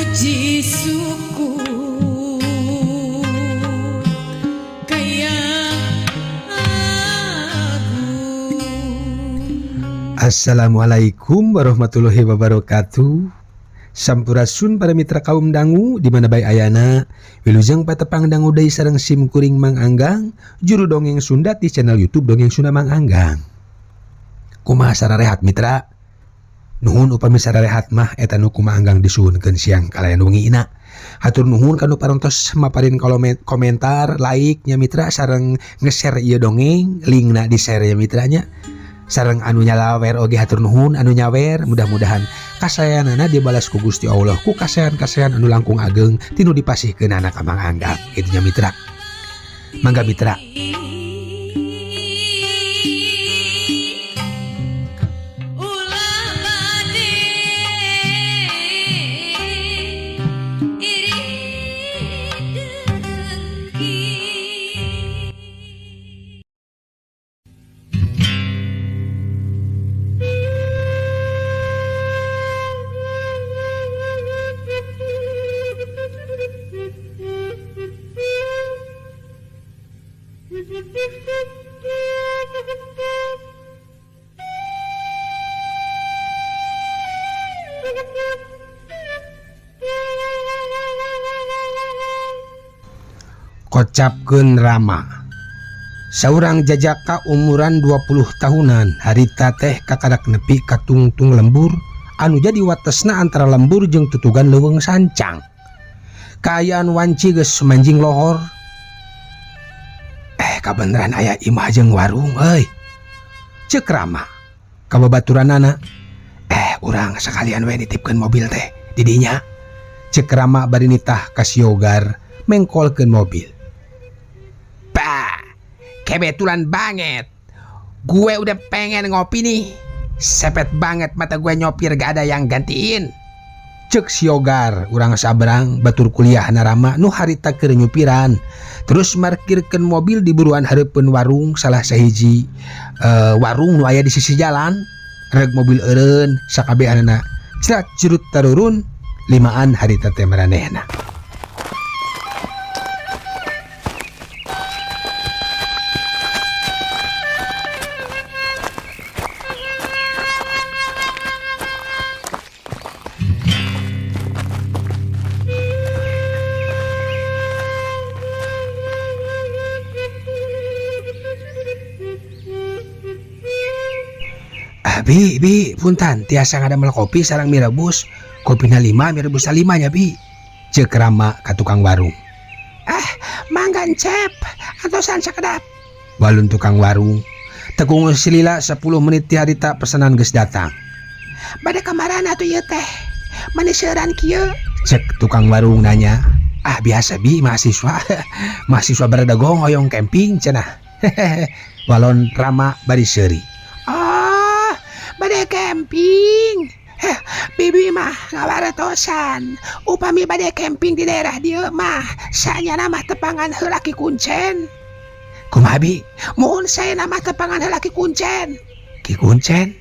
Puji syukur kayak aku. Assalamualaikum warahmatullahi wabarakatuh. Sampurasun para mitra kaum dangu di mana bae ayana wilujeng patepang dangu deui sareng sim kuring Mang Anggang juru dongeng Sunda di channel YouTube Dongeng Sunda Mang Anggang. Kumaha sararehat mitra? Nuhun upami sararehat mah eta nu kumaha Anggang disuhunkeun siang kalayan wengina. Hatur nuhun kanu parantos maparin komentar, like nya mitra sareng nge-share ieu dongeng, linkna di-share ya mitranya. Sareng anu nyalawer oge hatur nuhun anu nyawer, mudah-mudahan kasayanana dibalas ku Gusti Allah ku kasayan-kasayan anu langkung ageng tinu dipasihkeun anak ka Mang Anggang. Kitu nya mitra. Mangga mitra. Kocapkeun Rama. Saurang jajaka umuran 20 tahunan harita teh kakadak nepi ka tungtung lembur anu jadi watesna antara lembur jeung tutugan leuweung sancang. Kaayaan wanci geus manjing lohor. Kabeneran aya imah jeung warung euy. Ceuk Rama ka babaturanana. Urang sakalian we nitipkeun mobil teh di dinya. Ceuk Rama bari nitah ka siogar mengkolkeun mobil. Kebetulan banget, gue udah pengen ngopi nih. Sepet banget mata gue nyopir gak ada yang gantiin. Cek siogar, urang sabrang batur kuliah Rama nu harita keur nyupiran. Terus markirkeun mobil di buruan hareupeun warung salah sahiji warung nu aya di sisi jalan. Reg mobil eureun sakabehanana cerat curut tarurun limaan harita teh maranehna. Bi, punten tiasa ngadamel kopi sareng mie rebus. Kopina 5, mie rebusna 5 nya bi. Ceuk Rama ka tukang warung. Manggan cep, atosan sakedap. Walun tukang warung. Tegung silila 10 menit ti harita pesanan geus datang. Bade kamarana atuh ieu teh? Manis seueuran kieu? Cek tukang warung nanya. Biasa bi, mahasiswa. Mahasiswa baradagong hoyong camping cenah. Walon Rama bari seuri. Bade camping. Bibi mah ngawaratosan. Upami bade camping di daerah dieu mah sanyana mah tepangan heula Ki Kuncen. Kumaha bi? Mohon saya nama tepangan heula Ki Kuncen. Ki Kuncen?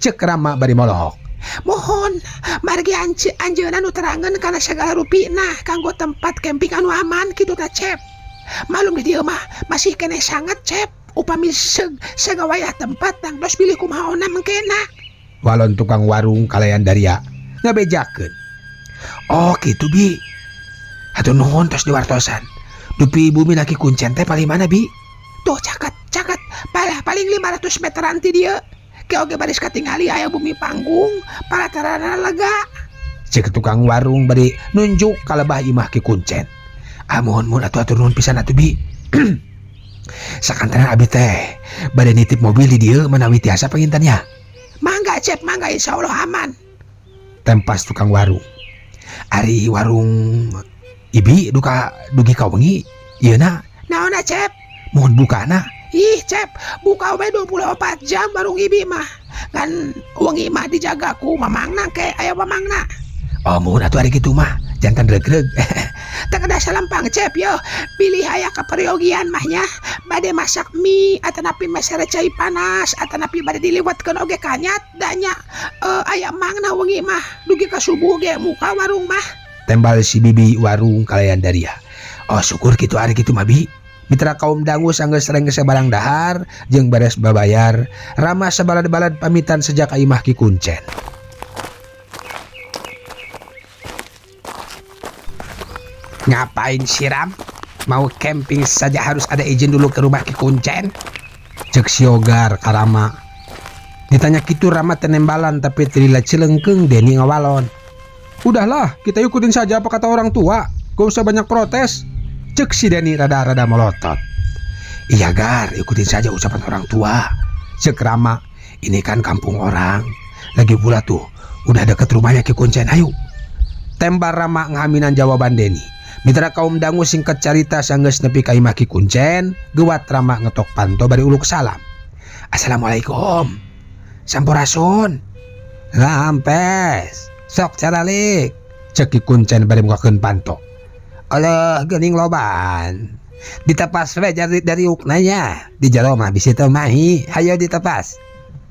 Ceuk Rama bari molohok. Mohon margi anjeunna nu terangeun kana sagala rupina kanggo tempat camping anu aman kitu tah cep. Malum di dieu mah masih keneh sangat cep. Upami segawayah tempat tangdos pilih kumahaona mengkena. Walon tukang warung kalayan daria ngabejakeun. Kitu bi. Hatur nuhun tos diwartosan. Dupi bumi Ki Kuncen teh paling mana bi? Tuh caket paling 500 meteran ti dieu. Ke oge baris katingali aya bumi panggung paratarana lega. Ceuk tukang warung bari nunjuk kalebah imah Ki Kuncen. Mohon atuh nuhun pisan atuh bi. Sakantenan abi teh bade nitip mobil di dieu manawi tiasa pengintannya. Mangga cep, mangga insyaallah aman. Tempas tukang warung. Ari warung ibi dugi ka wengi ieuna. Naonna cep? Mohon bukana. Cep, buka we 24 jam warung ibi mah. Kan wengi mah dijaga ku mamangna ke aya mamangna. Mohon atuh ari kitu mah jantan regreg. tak ada salampang cep yo. Pilih aya kaperyogian mahnya. Bade masak mie atanapi masere cai panas atanapi bade diliwatkeun oge kanyat danya. Aya mangna wengi mah dugi ka subuh ge muka warung mah. Tembal si bibi warung kalayan Daria. Oh syukur kitu ari kitu mah bi. Mitra kaum dangu sanggeus rengge sabarang dahar jeung beres babayar, Rama sabalad-balad pamitan sejak ka imah Ki Kuncen. Ngapain siram? Mau camping saja harus ada izin dulu ke rumah Ki Kuncen? Cek siogar ka Rama. Ditanya kitu Rama tenembalan tapi tilila cilengkeung Deni ngawalon. Udahlah, kita ikutin saja apa kata orang tua. Gak usah banyak protes. Cek si Deni rada-rada melotot. Iya Gar, ikutin saja ucapan orang tua. Cek Rama, ini kan kampung orang. Lagi pula tuh, udah deket rumahnya Ki Kuncen, ayo. Tembar Rama ngahaminan jawaban Deni. Mitra kaum dangu singkat carita sanggeus nepi ka imah Ki Kuncen, gewat Rama ngetok panto bari uluk salam. Assalamualaikum. Sampurasun. Rampes. Sok caralik. Cek Ki Kuncen bari mukakeun panto. Allah geuning loban. Ditepas we dari uknanya. Di jero mah bisi teu mahi, hayo ditepas.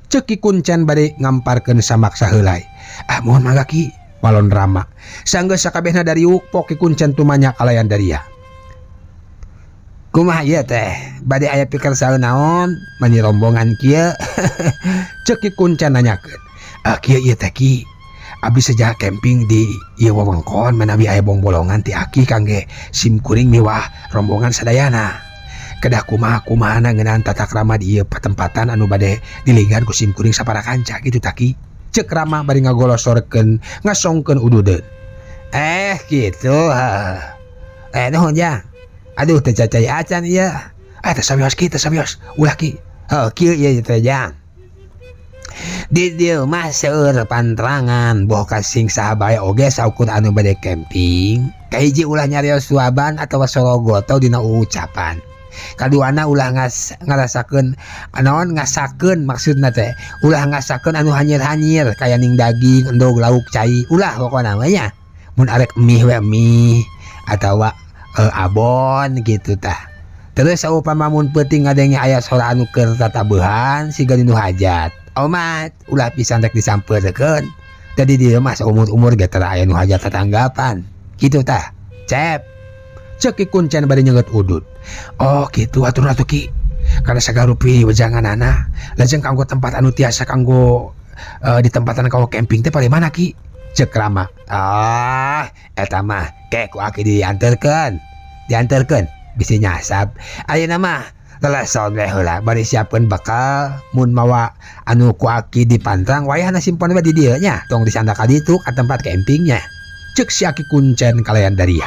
Cek Ki Kuncen bari ngamparkeun samak saheulai. Mohon mangga Ki, walon Rama. Sanggeus sakabehna dari uk pok Ki Kuncen tumanya kalayan Daria. Kumaha ieu teh? Bade aya pikir saeun naon? Mani rombongan kieu. Cek Ki Kuncen nanyakeun. Kieu ieu teh Ki. Abdi sejak camping di ieu wewengkon menawi aya bongbolongan ti aki kangge sim kuring miwah rombongan sadayana. Kedah kumaha-kumahana ngeunaan tata krama di ieu patempatan anu bade dilinggan ku sim kuring sapara kanca kitu tah Ki. Cek Rama bari ngagolosorkeun ngasongkeun ududeun. Kitu. Nuhun Jang. Aduh teh cacai acan ieu. Teh sabios Ki, teh sabios. Ulah Ki. Kieu ieu teh Jang. Di dieu mah seueur pantrangan boh kasing sahabaya oge saukur anu bade camping kahiji ulah nyarios suaban atawa sorogoto dina ucapan, kaduana ulah ngarasakeun naon ngasakeun maksudna teh ulah ngasakeun anu hanyir-hanyir kaya ning daging endog lauk cai ulah pokona mah nya mun arek mie we mie atawa abon gitu tah. Terus saupama mun peuting ngadenge aya sora anu keur tatabeuhan siga dinu hajat omat ulah pisan rek disampeurkeun. Jadi dia mah umur-umur ge tara aya nu hajat tatanggapan. Kitu tah. Cep. Cek Ki Kuncen bari nyeungeut udud. Oh kitu atuh Ki. Kana sagarupi wejanganana lajeng kanggo tempat anu tiasa kanggo di tempatan kanggo camping teh pare mana Ki? Cek Rama. Eta mah ke ku aki dianterkeun. Dianterkeun bisi nyasap. Ayeuna mah leleson we heula bari siapkeun bekal mun mawa anu ku aki dipantrang wayahna simpen we di dieu nya tong disanda ka ditu ka tempat campingnya. Cek si Ki Kuncen kalayan Daria.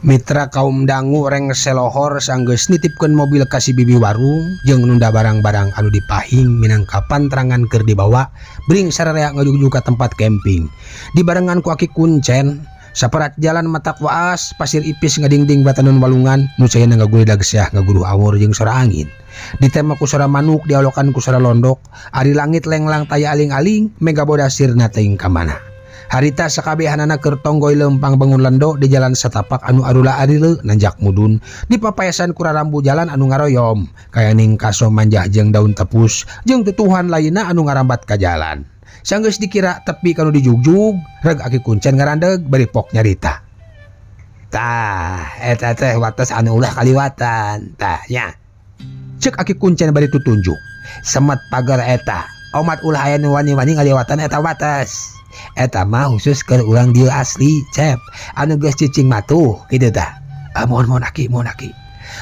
Mitra kaum dangu reng selohor sanggeus nitipkeun mobil ka si bibi warung jeung nunda barang-barang anu dipahing minangka pantrangan keur dibawa bring sararea ngajuju ka tempat camping. Dibarengan ku Ki Kuncen saperat jalan matak waas pasir ipis ngadingding bataneun walungan nu cayeuna ngagulidag syah ngaguruh awur jeung sora angin. Ditema ku sora manuk dialokan ku sora londok ari langit lenglang taya aling-aling mega boda sirna teuing ka mana. Harita sakabehanana keur tonggoy lempang bangun lendo di jalan setapak anu arula arileu nanjak mudun dipapayasan ku rarambu jalan anu ngaroyom kaya ning kaso manjah jeung daun tepus jeung tutuhan lainna anu ngarambat ka jalan. Sanggeus dikira tepi kanu dijugjug reg Ki Kuncen ngarandeg bari pok nyarita. Tah eta teh wates anu ulah kaliwatan tah nya. Cek Ki Kuncen bari tutunjuk. Semet pagar eta omat ulah aya nu wani-wani ngaliwatan eta wates. Eta mah khusus keur urang dieu asli cep anu geus cicing matuh kitu tah. Mohon Aki.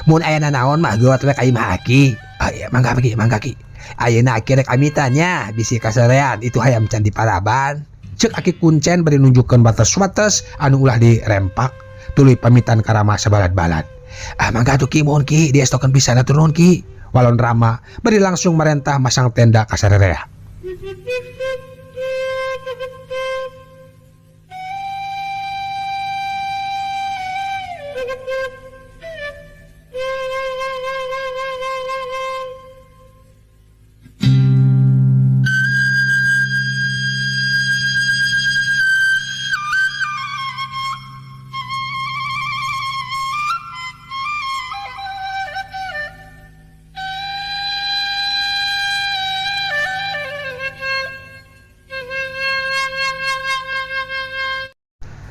Mun aya naon mah geuat we ka imah Aki. Iya, mangga ki. Ayeuna aki rek amitannya bisi kasarean itu hayam Candi Paraban. Cek aki kuncen beri nunjukkeun batas-batas anu ulah dirempak tuluy pamitan ka Rama sabalad-balad. Mangga tuh ki mohon ki diestokeun pisan atur nuhun ki. Walon Rama beri langsung merentah masang tenda kasarerea.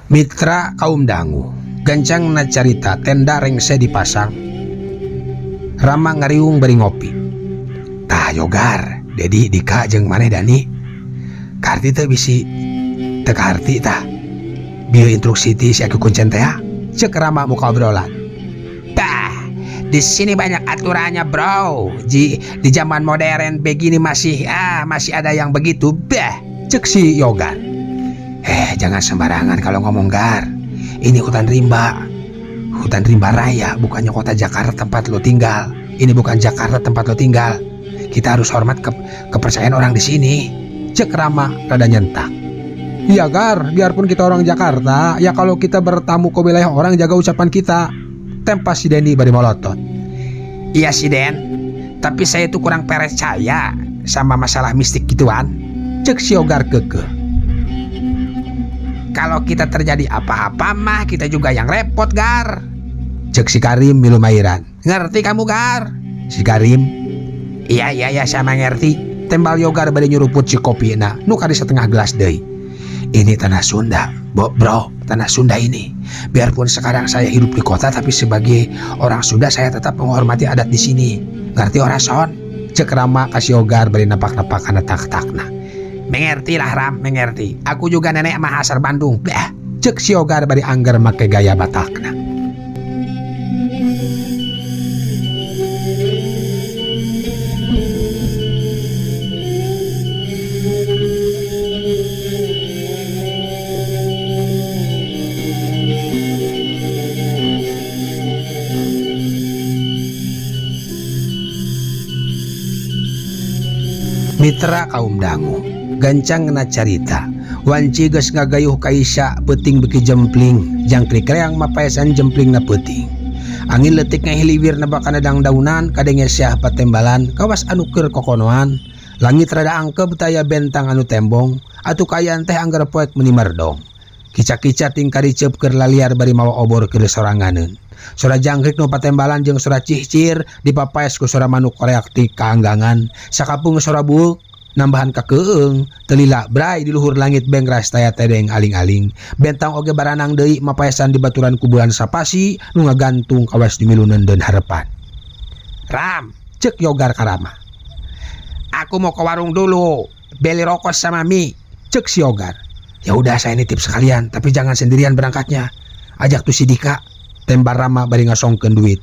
Mitra kaum dangu, gancang na carita tenda rengse dipasang. Rama ngariung beri ngopi. Tah Yogar, Dedi Dika jeung maneh Dani. Karti teh bisi teu karti tah. Bieu instruksi ti si aku kuncen teh ya. Cek Rama muka obrolan. Tah, di sini banyak aturannya, bro. Di zaman modern begini masih ada yang begitu. Bah, cek si Yogar. Jangan sembarangan kalau ngomong Gar. Ini hutan rimba raya, bukannya kota Jakarta tempat lo tinggal. Ini bukan Jakarta tempat lo tinggal. Kita harus hormat kepercayaan orang di sini. Cek Rama rada nyentak. Iya Gar, biarpun kita orang Jakarta, ya kalau kita bertamu ke wilayah orang jaga ucapan kita. Tempas si Denny bari molotot. Iya si Den, tapi saya itu kurang percaya sama masalah mistik gituan. Cek si Yogar kekeh. Kalau kita terjadi apa-apa mah kita juga yang repot Gar. Cek si Karim milu mairan. Ngerti kamu Gar? Si Karim. Iya sama ngerti. Tembal Yogar bade nyuruput si kopi na nu kari setengah gelas deui. Ini tanah Sunda, bro, tanah Sunda ini. Biarpun sekarang saya hidup di kota tapi sebagai orang Sunda saya tetap menghormati adat di sini. Ngerti ora son? Cek Rama kasih Yogar bari napak-napak kana tak-takna. Mengerti lah Ram, mengerti. Aku juga nenek mah asal Bandung. Blah, cek si Yogar bari angger make gaya Batakna. Mitra kaum dangu, gancang na carita. Wanci geus ngagayuh kaisa peuting beki jempling, jangkrik reang mapaesan jempling na peuting. Angin leutik ngahiliwir na bakana dangdaunan kadenge syah patembalan kawas anu keur kokonoan. Langit rada angkeb taya bentang anu tembong, atuh kayan teh anggar poek meuni merdong. Kica-kica ting kariceup keur laliar bari mawa obor keur soranganeun. Sora jangkrik nu patembalan jeung sora cihcir dipapaes ku sora manuk koreak ti kaanggangan. Sakapung sora buuk nambahan kakeung telila bray di luhur langit bengras taya tedeng aling-aling. Bentang oge baranang deui mapaesan di baturan kuburan sapasi nu ngagantung kawas di miluneun deun harepan. Ram, cek Yogar ka Rama. Aku mau ke warung dulu, beli rokok sama mie. Cek si Yogar. Ya udah saya nitip sekalian, tapi jangan sendirian berangkatnya. Ajak tuh si Dika. Tembar Rama bari ngasongkeun duit.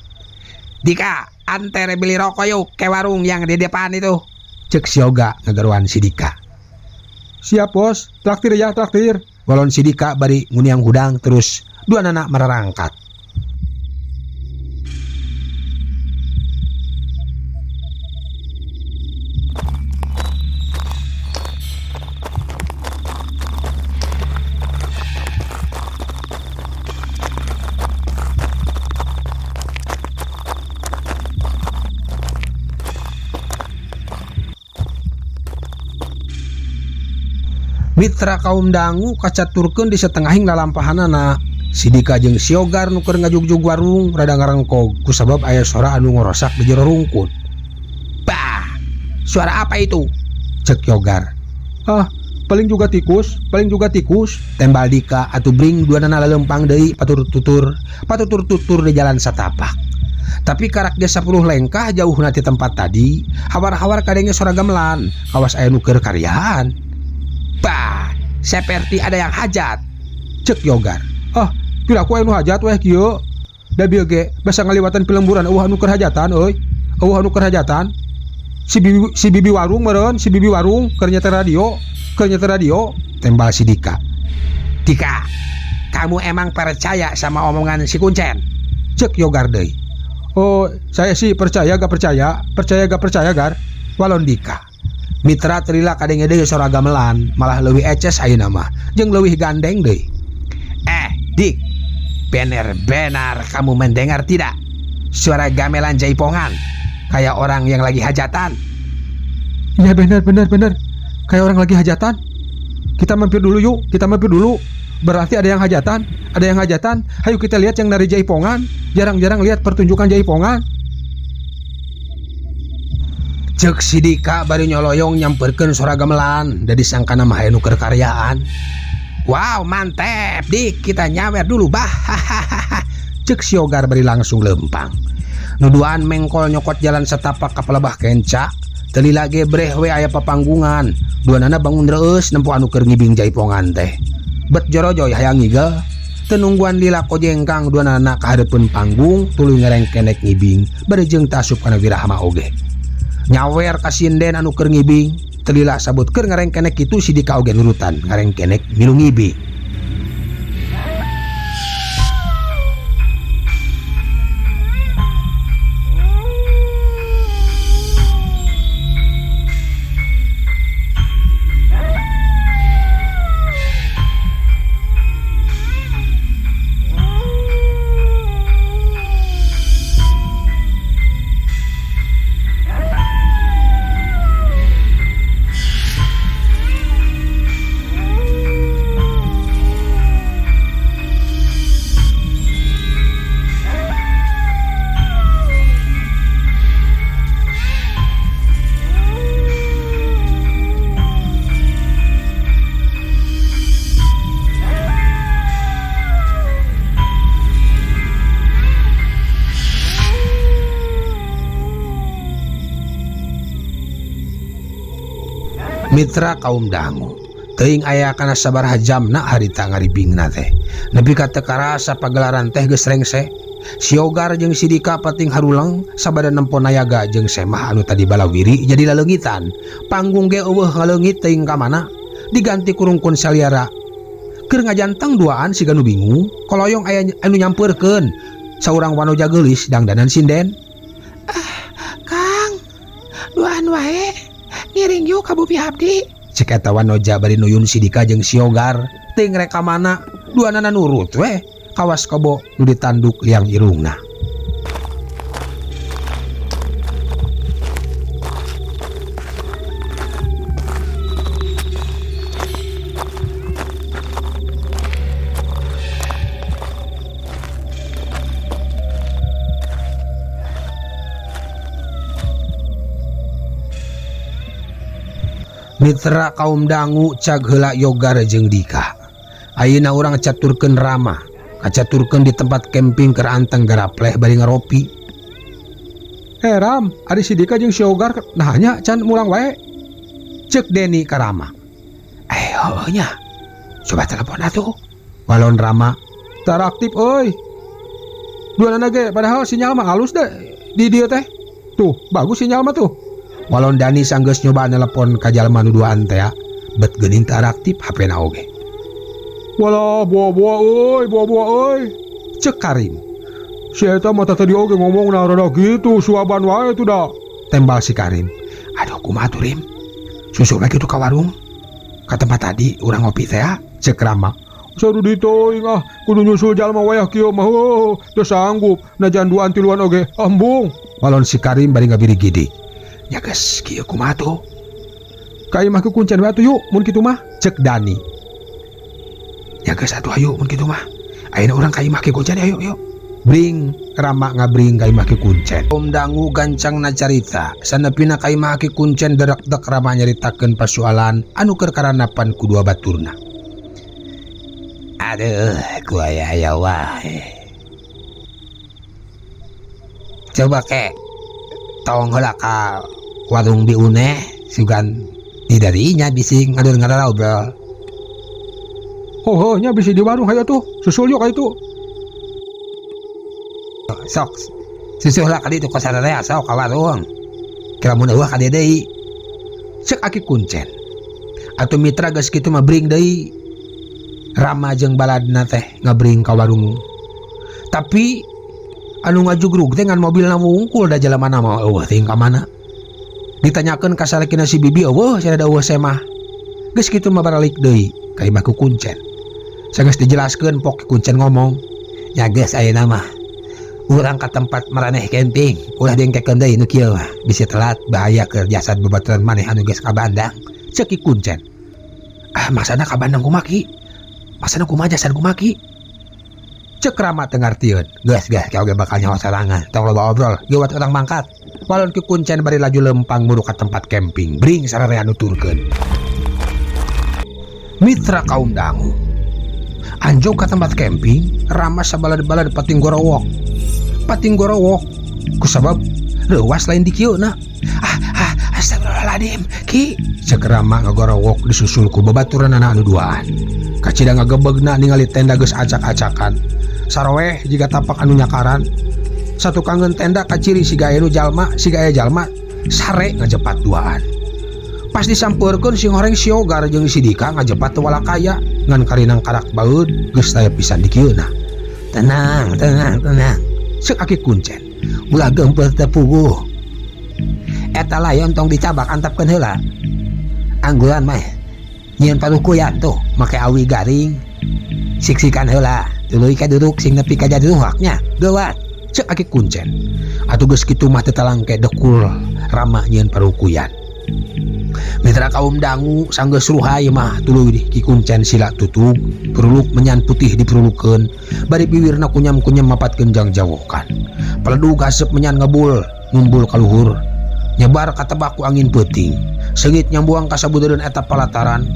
Dika, antere beli rokok yuk ke warung yang di depan itu. Cek si Yoga ngagaruan si Dika. Siap bos, traktir ya traktir. Walon si Dika bari nguniang hudang terus dua anak merangkat. Mitra kaum dangu kacaturkeun di setengahing lalampahanana. Si Dika jeung si Yogar nu keur ngajugjug warung rada ngarengkog kusabab aya suara anu ngorosak di jero rungkut. Bah, suara apa itu? Cek Yogar. Paling juga tikus. Tembal Dika atuh bring duanana lalempang deui patutur-tutur di jalan satapak. Tapi karak desa 10 lengkah jauh nanti tempat tadi, hawar-hawar kadenge suara gamelan, kawas aya nu keur karyaan. Bah, seperti ada yang hajat. Cek Yogar. Pila ku anu hajat weh kieu. Da bieu ge basa ngaliwatan pilemburan eueuh anu keur hajatan euy. Eueuh anu keur hajatan. si bibi warung meren, si bibi warung keur nyetel radio, tembal si Dika. Dika, kamu emang percaya sama omongan si Kuncen? Cek Yogar deui. Oh, saya sih percaya gak percaya Gar. Walon Dika. Mitra terila kadenge deui sora gamelan, malah leuwih eces ayeuna mah, jeung leuwih gandeng deui. Dik, benar-benar kamu mendengar tidak? Suara gamelan jaipongan, kayak orang yang lagi hajatan. Ya benar. Kayak orang lagi hajatan. Kita mampir dulu yuk, Berarti ada yang hajatan. Hayu kita lihat yang dari jaipongan. Jarang-jarang lihat pertunjukan jaipongan. Cek si Dika bari nyoloyong nyamperkeun suara gamelan, da disangkana mah aya nu keur karyaan. Wow, mantep, Dik, kita nyawer dulu, bah. Cek si Yogar bari langsung lempang. Nuduan mengkol nyokot jalan setapak ka pelebah kenca. Teu lagi breh we aya papanggungan. Duanana bangun reus nempo anu keur ngibing jaipongan teh. Bet jorojoy hayang ngigel. Teu nungguan lila kojengkang duanana ka hareupeun panggung tuluy ngarengkenek ngibing bari jeung tasup kana wirahama oge. Nyawer ka sinden anu keur ngibing, teu lila sabut keur ngarengkenek kitu si Dika oge nurutan ngarengkenek milu ngibing. Mitra kaum dangu teuing aya kana sabaraha jamna harita ngaribingna teh nepi ka teu karasa pagelaran teh geus rengse. Si Yogar jeung si Dika pating haruleng sabada nempo nayaga jeung semah anu tadi balawiri jadi laleungitan. Panggung ge eueuh ngaleungit teuing ka mana diganti kurungkun saliara. Keur ngajanteng duaan siga nu bingung koloyong aya anu nyampeurkeun saurang wanoja geulis dangdanan sinden. Kang, duaan wae ngiring yuk ka Bumi abdi. Cek eta wanoja bari nuyun si Dika jeung si Yogar teuing rek ka mana duanana nurut we kawas kobo nu ditanduk liang irungna. Mitra kaum dangu cag heula Yogar jeung Dika. Ayeuna urang caturkeun Rama, kacaturkeun di tempat camping keur anteng garapleh bari ngaropi. Ram, ari si Dika jeung si Yogar nahanya can mulang wae. Cek Deni ka Rama. Heuh nya. Coba telepon atuh. Walon Rama, tara aktif euy. Duanana ge padahal sinyal mah halus deh di dieu teh. Tuh, bagus sinyal mah tuh. Walon Dani sanggeus nyoba nelpon ka jalma nu duaan teh, bet geuning teu aktif HP-na oge. Walah buah-buah euy. Cek Karim. Si eta mah tadi oge ngomongna rada gitu, suaban wae tuh da. Tembal si Karim. Aduh kumaha tuh Rim? Susul lagi tuh ka warung. Ka tempat tadi urang ngopi teh, cek Rama. Saru ditoing kudu nyusul jalma wayah kieu mah teu sanggup, najan duaan tiluan oge embung. Walon si Karim bari ngabiri gidi. Ya guys, kieu kumaha tuh? Ka imah ke kuncen wae atuh yuk, mun kitu mah, cek Dani. Ya guys atuh ayo mun kitu mah. Ayeuna urang ka imah ke kuncen ayo yuk. Bring Rama ngabring ka imah ke kuncen. Om dangu gancangna carita, sanepina ka imah ke kuncen derek-dek Rama nyaritakeun persoalan anu keur karanapan kudua baturna. Aduh, ku aya wae. Coba kek tong heula ka warung biune sugan didarinya bisi ngadur-ngadur obrol. Oh nya bisi di warung hayu tuh susul yuk ka itu. Sok susul lah ka ditu ka sararea sok ka warung. kira mun eueuh ka dieu deui. Cek Aki Kuncen. Atuh mitra geus kitu mah bring deui. Rama jeung baladna teh ngabring ka warung. Tapi anu ngajugrug teh ngan mobilna wungkul da jalamana mah eueuh teuing ka mana. Ditanyakeun ka salekina si bibi eueuh cenah da eueuh semah. Geus kitu mah baralik deui ka imah Ki Kuncen. Sageus dijelaskeun pok Ki Kuncen ngomong, "Ya geus ayeuna mah urang ka tempat maraneh camping, ulah diengkekeun deui nu kieu mah, bisi telat bahaya keur jasad babaturan maneh anu geus ka Bandang." Cek Ki Kuncen. Maksana ka Bandang kumaha Ki? Maksana kumaha jasad kumaha Ki? Cek Rama teu ngartieun. Geus ki oge bakal nyaho sarangan. Tong loba obrol, geuwat urang mangkat. Walon Ki Kuncen bari laju lempang mudu ka tempat camping, bring sararea nuturkeun. Mitra kaum dangu. Anjog ka tempat camping, Rama sabalad-balad pating gorowok. Pating gorowok kusabab leuwas lain di kieuna. Astagfirullahaladzim Ki, cek Rama ngagorowok disusul ku babaturanna anu duaan. Kacida ngagebegna ningali tenda geus acak-acakan. Saroeh jiga tapak anu nyakaran. Satu kangen tenda kaciri siga aya jalma sare ngajepat duaan. Pas disampeurkeun si ngoreng siogar jeung si Dika ngajepat teu walakaya ngan karinang karak baeud geus taya pisan di kieuna. Tenang. Ceuk Aki Kuncen. Ulah geumpeur teu puguh. Eta layon tong dicabak antapkeun heula. Anggulan mah nyieun parukuyan tuh make awi garing. Siksikan heula, tuluy ka duduk sing nepi ka jaduhaknya. Geuwat. Ceuk Aki Kuncen. Atuh geus kitu mah teu talangke dekul Rama nyieun parukuyan. Mitra kaum dangu sanggeus ruhai mah tuluy Ki Kuncen sila tutug, peruluk menyan putih diperulukeun, bari bibirna kunyam-kunyam mapatkeun jang-jawokan. Peledug haseup menyan ngebul, ngumbul ka luhur. Nyebar ka tebak ku angin peuting, seungit nyambuang ka sabudeureun eta palataran.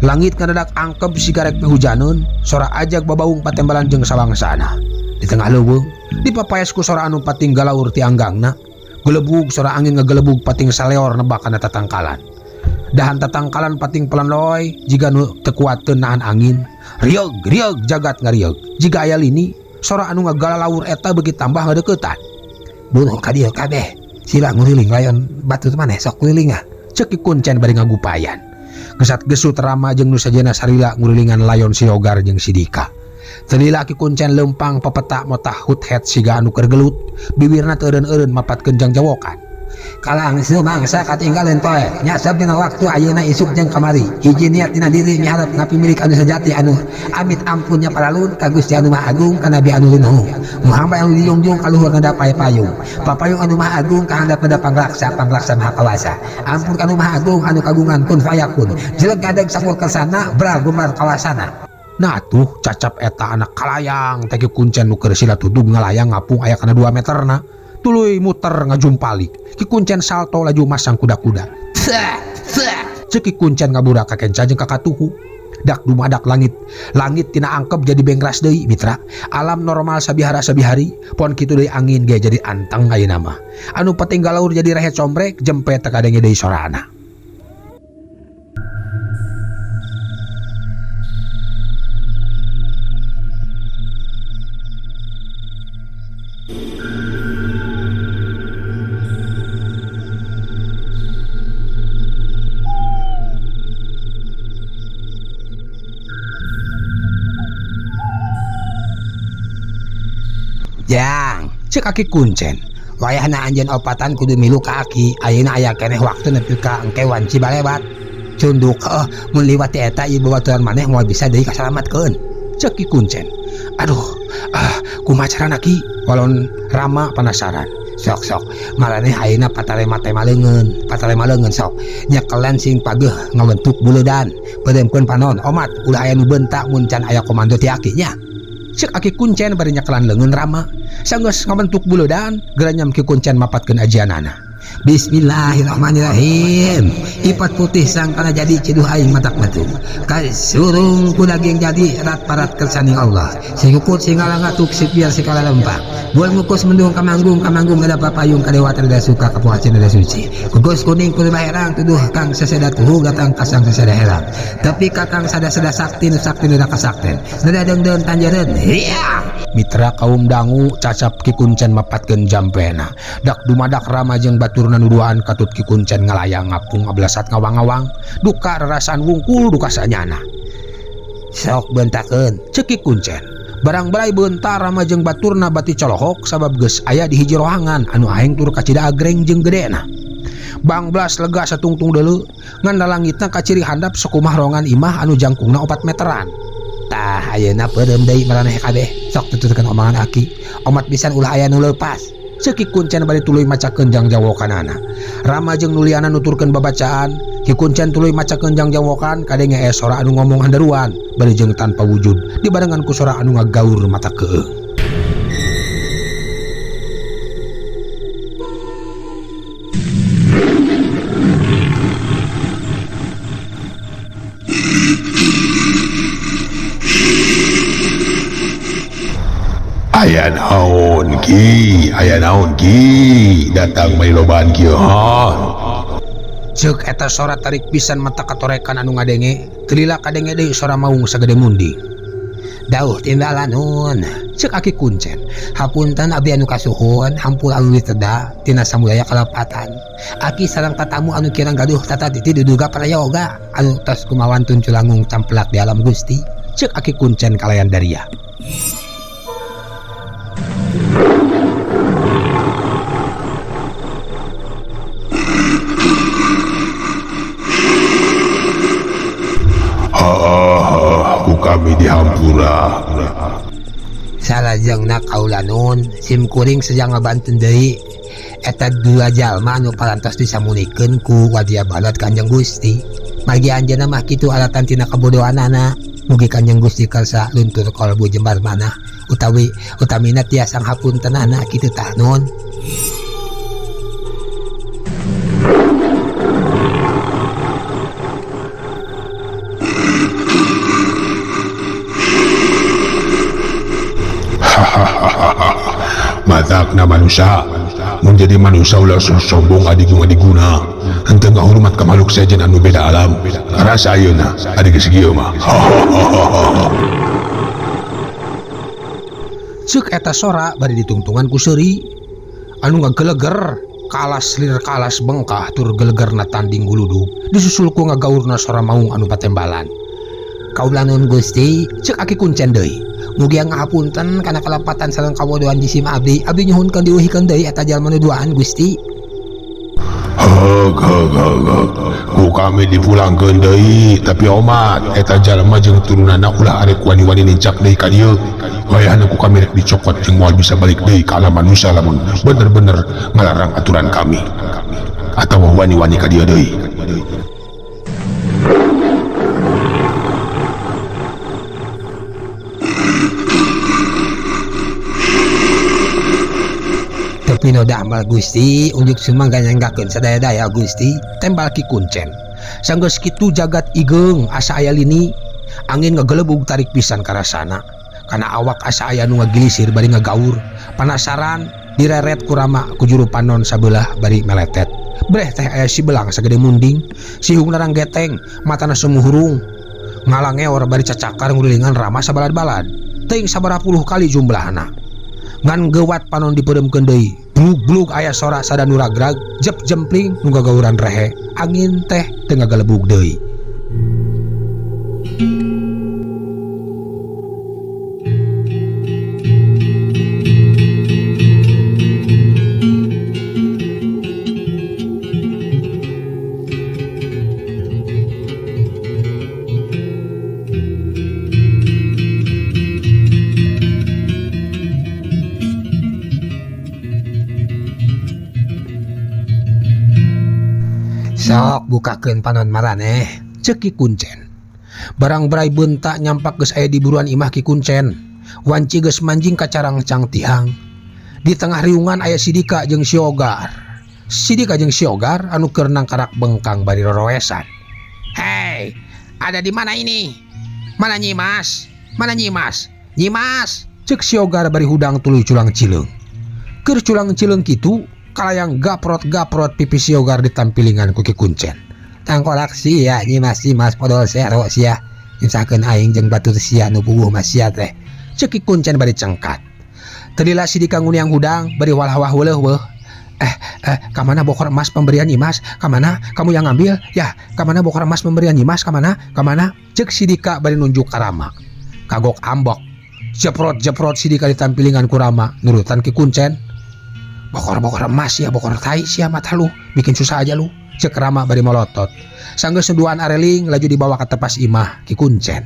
Langit ngadadak angkeb sigarek pihujaneun, sora ajag babaung patembalan jeung sawangsana. Di tengah leuweung, dipapaes ku sora anu pating galaur ti anggangna. Gelebug sora angin ngagelebug pating saleor nebak kana tatangkalan. Dahan tatangkalan pating pelanloy jiga nu teu kuateun nahan angin. Rieg jagat ngarieg. Jiga aya lini, sora anu ngagalalaur eta beuki tambah ngadeuketan. Bunuh ka dieu kabeh. Sila nguriling layon batu maneh sok nguriling ah. Ceuk Ki Kuncen bari ngagupayan. Gesat gesut Rama jeung nu sajana sarila ngurilingan layon si Yogar jeung si Dika. Telila Ki Kuncen lempang pepeta motah hut-het siga anu keur gelut, bibirna teu eureun-eureun mapatkeun jang-jawokan. Kalang sumangsa katinggalan poe, nya sabdina waktu ayeuna isuk jeung kamari. Hiji niat dina diri miharep ngapi milik anu sejati anu amit ampunnya paralun ka Gusti anu Maha Agung ka Nabi anu leunuh. Muhammad anu dijunjung ka luhur nada payung. Papayung anu Maha Agung ka handap nada panglaksa Maha Kawasa. Ampun anu Maha Agung anu kagungan kun fayakun. Jeleg gadeg sakur kersana bragumar kawasana. Nah tuh cacap eta anak kalayang teh Ki Kuncen nu keur sila tudug ngalayang ngapung aya kana 2 meterna. Tuluy muter ngajumpalik. Ki Kuncen salto laju masang kuda-kuda. Ceuk Ki Kuncen ngaburak ka kenca jeung ka katuhu. Dak dumadak langit tina angkep jadi bengras deui mitra. Alam normal sabihara-sabihari, pon kitu deui angin ge jadi anteng ayeuna mah. Anu penting galaur jadi rehet sombrek jempet teu kadenge deui sorana. Jang, ceuk Aki Kuncen. Wayahna anjeun opatan kudu milu ka Aki. Ayeuna aya keneh waktu nepi ka engkewan Cibalewat. Cunduk mun liwat eta ieu babaturan maneh moal bisa deui kasalamatkeun. Ceuk Ki Kuncen. Aduh, kumaha carana Ki? Walon Rama penasaran. Sok maraneh ayeuna patalema leungeun sok. Nyekelan sing pageuh ngabentuk buleudan. Pedeumkeun panon omat ulah aya nu beuntak mun can aya komando ti Aki nya. Ceuk Aki Kuncen bari nyekelan leungeun Rama. Sanggeus ngabentuk buleudan, geranyam Ki Kuncen mapatkeun ajianana. Bismillahirrahmanirrahim. Ipat putih sangkana jadi ciduh aing matak batu. Kasurung ku daging jadi erat parat kersani Allah. Singukut singala ngatuk sipiar sikala lempang. Bual ngukus mendung kamanggung ada papayung kadewatan ada suka kapuacin ada suci. Kugus kuning kudu baherang tuduh kang seseda tuhu gatang kasang seseda herang. Tapi kakang sada-sada sakti nu da kasakten. Nada deung-deung tanjeureun. Mitra kaum dangu cacap Ki Kuncen mapatkeun jampena. Dak dumadak Rama jeung batur nanuduaan katut Ki Kuncen ngalayang ngapung ngabelasat ngawang-ngawang duka rarasaan wungkul duka sanyana. Sok bentakeun ceuk Ki Kuncen. Barang balai bentar ramajeng baturna bati colohok sabab geus aya di hiji rohangan anu aeng tur kacida agreng jeung gedena. Bang Blas lega satungtung deuleu ngan langitna kaciri handap sakumah rohangan imah anu jangkungna 4 meteran. Tah ayeuna peureum deui maraneh kabeh sok tututkeun omongan aki. Omat pisan ulah aya nu leupas. Ceuk Ki Kuncen bari tuluy macakeun jang jawokanana. Rama jeung nuliana nuturkeun babacaan. Ki Kuncen tuluy macakeun jang jawokan kadenge aya sora anu ngomong handaruan bari jeung tanpa wujud dibarengan ku sora anu ngagaur mata keung. Aya naon ki datang mai lobaan kieu ha. Ceuk eta sora tarik pisan mata katorekan anu ngadenge telila kadenge deui sora maung sagede munding. Dauh tindalan nun ceuk Ki Kuncen. Hapunten abdi anu kasuhun hampul alulih teda tina samudaya kalapatan. Aki sareng tatamu anu kirang gaduh tata titi diduga prayoga anu tos kumawan tunculangung camplak di alam Gusti. Ceuk Ki Kuncen kalayan daria. Ku kami dihampura. Salajengna kaula nun sim kuring sejang ngabanten deui eta 2 jalma anu parantos disamunikeun ku wadia balat Kanjeng Gusti. Margi anjeunna mah kitu alatan tina kabodohanana. Mugi Kanjeng Gusti karsa luntur kalbu jembar manah utamina tiasa ngapuntenana kitu tah nun. Matakna manusia menjadi manusia ulah sombong adiguna henteu ngahormat ka makhluk sajen anu beda alam rasa ayeuna adi geus kieu mah. Ceuk eta sora bari ditungtungan ku seuri anu ngageleger kalas lir kalas bengkah tur gelegerna tanding guludug disusul ku ngagaurna sora maung anu patembalan. Kaula nun Gusti ceuk Ki Kuncen deui. Mugi ngahapunten kana kalapatan sareng kabodohan jisim abdi nyuhunkeun diuhikeun deui eta jalma nu duaan Gusti. Ku kami dipulangkeun deui tapi omat eta jalma jeung turunanna ulah arek wani-wani nincak deui ka dieu. Wayahna ku kami rek dicokot jeung moal bisa balik deui ka alam manusia lamun bener-bener ngalarang aturan kami atawa wani-wani ka dieu deui. Pino damal Gusti unjuk sumangga nyanggakeun sadaya-daya Gusti tembal Ki Kuncen. Sanggeus kitu jagat igeung asa aya lini angin ngagelebug tarik pisan ka rasana kana awak asa aya nu ngagilisir bari ngagaur panasaran direret ku Rama ku juru panon sabelah bari meletet. Breh teh aya si belang sagede munding sihung narang geteng matana sumuhurung ngalangeor bari cacakar ngulilingan Rama sabalad-balad teuing sabaraha puluh kali jumlahna. Ngan gewat panon dipeureumkeun deui blug-blug aya sora sadanu ragrag jep jempling nu gagauran rehe angin teh teu ngagalebug deui. Sok bukakeun panon maraneh ceuk Ki Kuncen. Barang berai beuntak nyampak geus aya di buruan imah Ki Kuncen. Wanci geus manjing ka carang cang tihang. Di tengah riungan aya Sidika jeung Siogar. Sidika jeung Siogar anu keur nangkarak bengkang bari roroesan. Hei, ada di mana ini? Mana Nyimas? Mana Nyimas? Nyimas, ceuk Siogar bari hudang tuluy culang cileung. Keur culang cileung kitu kalayang gaprot-gaprot pipi Siogar ditampilingan ku Ki Kuncen. Tangkolak sia Nyimas podol sero sia nyusakeun aing jeung batur sia nu puguh mah sia teh. Ceuk Ki Kuncen bari cengkat. Teu lila Sidika nguniang hudang bari walawah weuleuh. Kamana bokor emas pemberian Nyimas? Kamana? Kamu yang ngambil? Ya, kamana bokor emas pemberian Nyimas? Kamana? Kamana? Cek si Dika bari nunjuk ka Rama. Kagok ambok. Jeprot si Dika ditampilingan ku Rama. Nurutan ki Kuncen. Bokor emas ya, bokor tai sia mata lu. Bikin susah aja lu. Cek Rama bari molotot. Sanggeus senduan areling laju dibawa ke tepas imah ki Kuncen.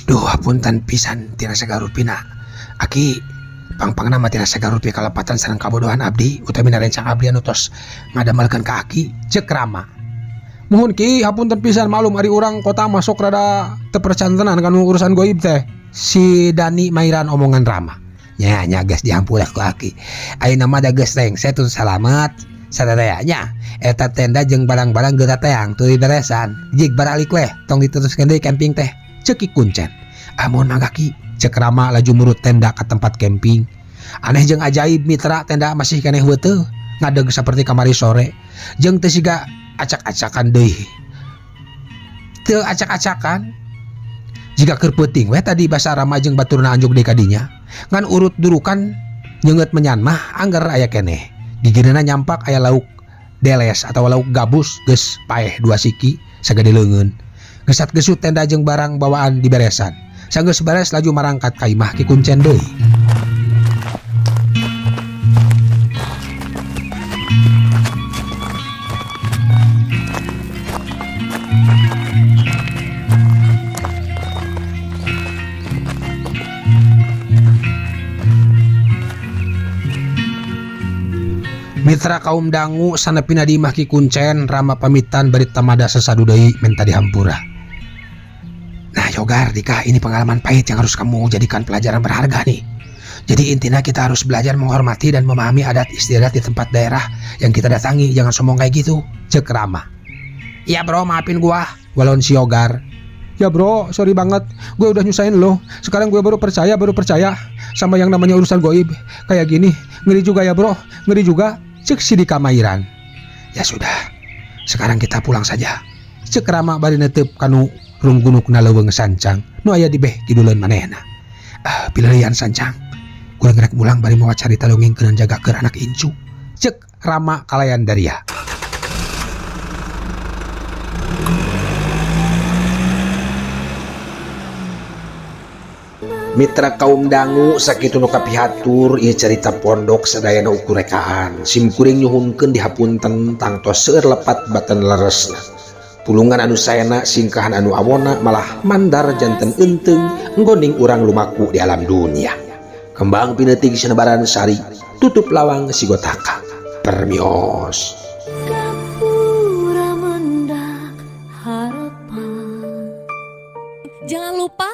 Duh, punten pisan tirasa garupina. Aki pangpang nama tirasa garupi kalepatan sareng kabodohan abdi utawi rencang abdi anu tos ngadamelkeun ka Aki. Cek Rama. Muhun Ki, hapunten pisan malum ari urang kota masuk rada teu percantenan kanu urusan goib teh. Si Dani Mairan omongan Rama. Nya gas dihampura ku Aki. Ayeuna mah da geus teng setun salamet. Sadayanya eta tenda jeung barang-barang geura teang teu diberesan. Jig baralik weh tong diteruskeun deui camping teh. Ceki Kuncen. Amun magaki, cek Rama laju murut tenda ke tempat camping. Aneh jeung ajaib mitra tenda masih keneh weuteuh. Ngadeg seperti kamari sore. Jeung teu siga acak-acakan deui. Teu acak-acakan. Jika keur peuting we tadi basa Rama jeung baturna anjuk deui kadinya. Ngan urut durukan nyeungeut menyan mah angger aya keneh. Gigireuna nyampak aya lauk deles atau lauk gabus geus paeh 2 siki sagede leungeun. Gesat-gesut tenda jeung barang bawaan diberesan. Sanggeus beres laju marangkat ka imah ki Kuncen deui. Mitra kaum dangu sanepina di imah ki Kuncen, Rama pamitan bari tamada sasadu deui menta dihampura. Nah Yogar, Dika, ini pengalaman pahit yang harus kamu jadikan pelajaran berharga nih. Jadi intinya kita harus belajar menghormati dan memahami adat istiadat di tempat daerah yang kita datangi. Jangan sombong kayak gitu, cek Rama. Iya bro, maafin gua, walon si Yogar. Ya bro, sorry banget, gue udah nyusahin lo. Sekarang gue baru percaya sama yang namanya urusan goib. Kayak gini, ngeri juga ya bro, ngeri juga, cek si Dika Mairan. Ya sudah, sekarang kita pulang saja. Cek Rama bari netep kanu runggunukna leuweung sancang nu aya di beh kiduleun manehna. Pileuyan sancang. Kurang rek mulang bari mawa carita dongeng keun jagakeun anak incu. Cek Rama kalayan Daria. Mitra kaum dangu sakitu nu kapihatur ieu carita pondok sadayana ukurekaan. Simkuring nyuhunkeun dihapunten tangtos seueur lepat baten leresna. Pulungan anu sayana singkahan anu awona malah mandar janten enteng nggoning urang lumaku di alam dunia. Kembang pineuting sinebaran sari tutup lawang sigotaka. Permios. Jangan lupa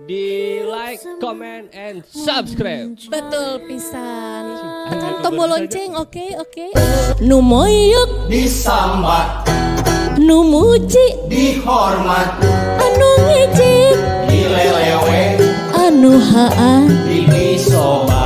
di like, comment, and subscribe. betul pisan. Tekan tombol lonceng, oke. Nu moyok disambat, nu muji dihormat, anu ngijik dilelewe, anu haan dibisoba.